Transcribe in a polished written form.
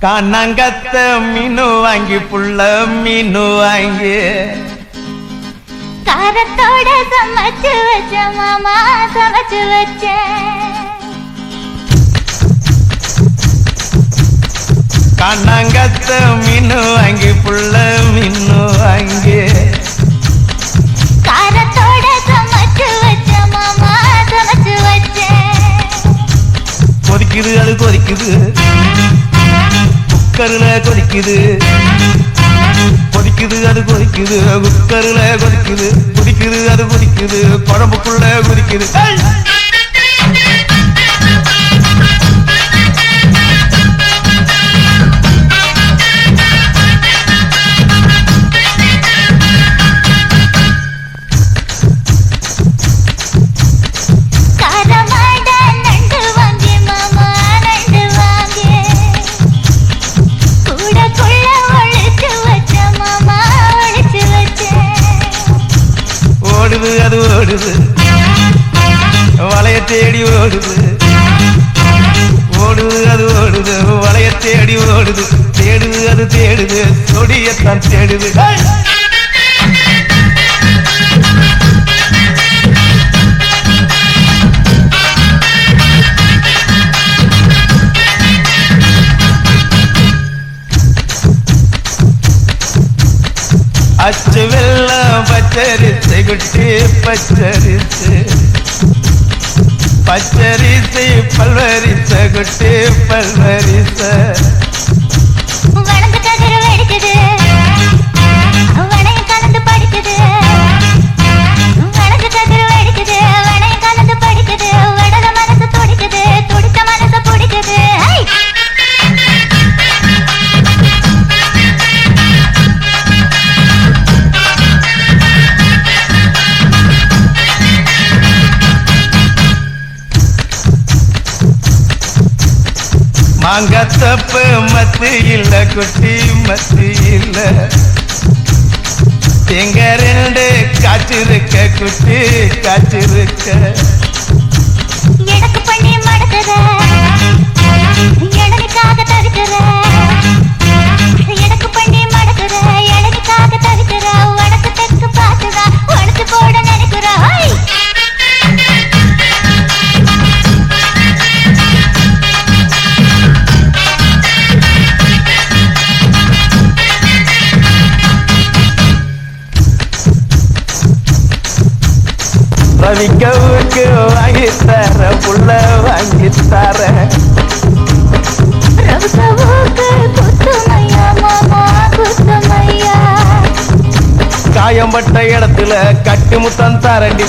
காணாங்கத்த மீனு வாங்கி புள்ள மீனு வாங்கி காரத்தோட சமைச்சு வச்ச மாமா சமைச்சு வச்ச காணாங்கத்த மீனு வாங்கி புள்ள மீனு வாங்கி காரத்தோட சமைச்சு வச்ச மாமா சமைச்சு வச்ச கொதிக்குது அது கொதிக்குது குக்கர்ல கொதிக்குது கொதிக்குது அது கொதிக்குது குக்கர்ல கொதிக்குது கொதிக்குது அது கொதிக்குது குழம்புக்குள்ள கொதிக்குது அது ஓடுது வளைய தேடி ஓடுது ஓடுது அது ஓடுது வளைய தேடி ஓடுது தேடுது அது தேடுது சொடியத்தான் தேடுது அச்சு வெள்ளம் பச்சரிசை குட்டி பச்சரிசை பச்சரிசை பல்வரிசை குட்டி பல்வரிசை வளர்ந்து கதிர் வெடிக்குது வளையம் கலந்து படிக்குது வளர்ந்து கதிர் வெடிக்குது வளையம் கலந்து படிக்குது வடல மனசு துடிக்குது துடித்த மனசு பிடிக்குது மாங்கத்தப்பு மத்து இல்ல குட்டி மத்து இல்ல எங்க ரெண்டு காய்ச்சிருக்க குட்டி காய்ச்சிருக்க எனக்கு பண்ணி மடக்குற எனக்காக தருக்கிற எனக்கு பண்ணி மடக்குற எனக்காக தருக்கிற உனக்கு தெற்கு பார்த்துதான் உனக்கு போட நினைக்கிற ரவிக்கவுக்கு வாங்கித்தர புள்ள வாங்கித்தர ரவிக்கவுக்கு குத்துமையா மாமா குத்துமையா காயம்பட்ட இடத்துல கட்டு முத்தம் தரண்டி